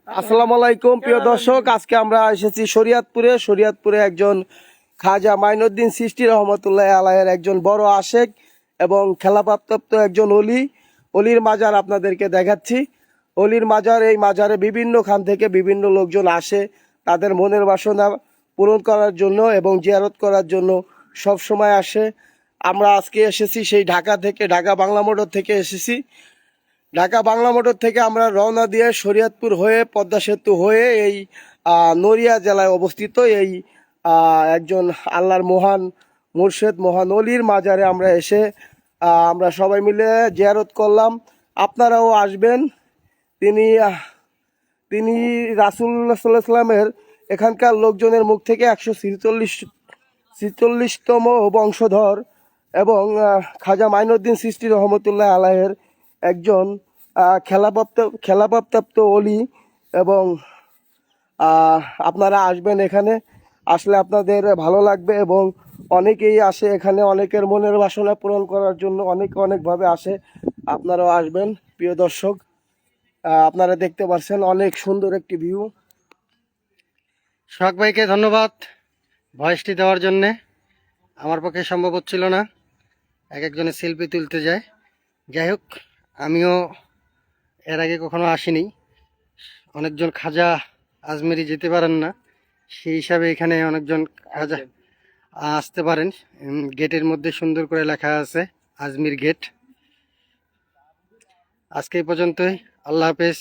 আসসালামু আলাইকুম প্রিয় দর্শক, আজকে আমরা এসেছি শরীয়তপুরে একজন খাজা মাইনুদ্দিন চিশতি রহমতুল্লাহ আলাইহির একজন বড় আশেক এবং খেলাপ্রাপ্ত একজন অলির মাজার আপনাদেরকে দেখাচ্ছি। অলির মাজার, এই মাজারে বিভিন্ন খান থেকে বিভিন্ন লোকজন আসে তাদের মনের বাসনা পূরণ করার জন্য এবং জিয়ারত করার জন্য সব সময় আসে। আমরা আজকে এসেছি সেই ঢাকা বাংলা মোটর থেকে এসেছি। ঢাকা বাংলা মোটর থেকে আমরা রওনা দিয়ে শরীয়তপুর হয়ে পদ্মা সেতু হয়ে এই নড়িয়া জেলায় অবস্থিত এই একজন আল্লাহর মহান মুর্শেদ মহান অলির মাজারে আমরা এসে আমরা সবাই মিলে জিয়ারত করলাম। আপনারাও আসবেন। তিনি তিনি রাসূলুল্লাহ সাল্লাল্লাহু আলাইহি ওয়াসাল্লামের এখানকার লোকজনের মুখ থেকে 146তম বংশধর এবং খাজা মাইনুদ্দিন চিশতি রহমতুল্লাহ আলাইহির একজন খেলাপ্রাপ্ত অলি এবং আপনারা আসবেন। এখানে আসলে আপনাদের ভালো লাগবে এবং অনেকেই আসে এখানে, অনেকের মনের বাসনা পূরণ করার জন্য অনেকভাবে আসে। আপনারাও আসবেন প্রিয় দর্শক। আপনারা দেখতে পাচ্ছেন অনেক সুন্দর একটি ভিউ। সোহাগ ভাইকে ধন্যবাদ ভয়েসটি দেওয়ার জন্যে। আমার পক্ষে সম্ভব হচ্ছিল না, একজনের সেলফি তুলতে যায়। যাই হোক, আমিও এর আগে কখনো আসিনি। অনেকজন খাজা আজমেরি যেতে পারেন না, সেই হিসাবে এখানে অনেকজন খাজা আসতে পারেন। গেটের মধ্যে সুন্দর করে লেখা আছে আজমির গেট। আজকে এই পর্যন্তই, আল্লাহ হাফেজ।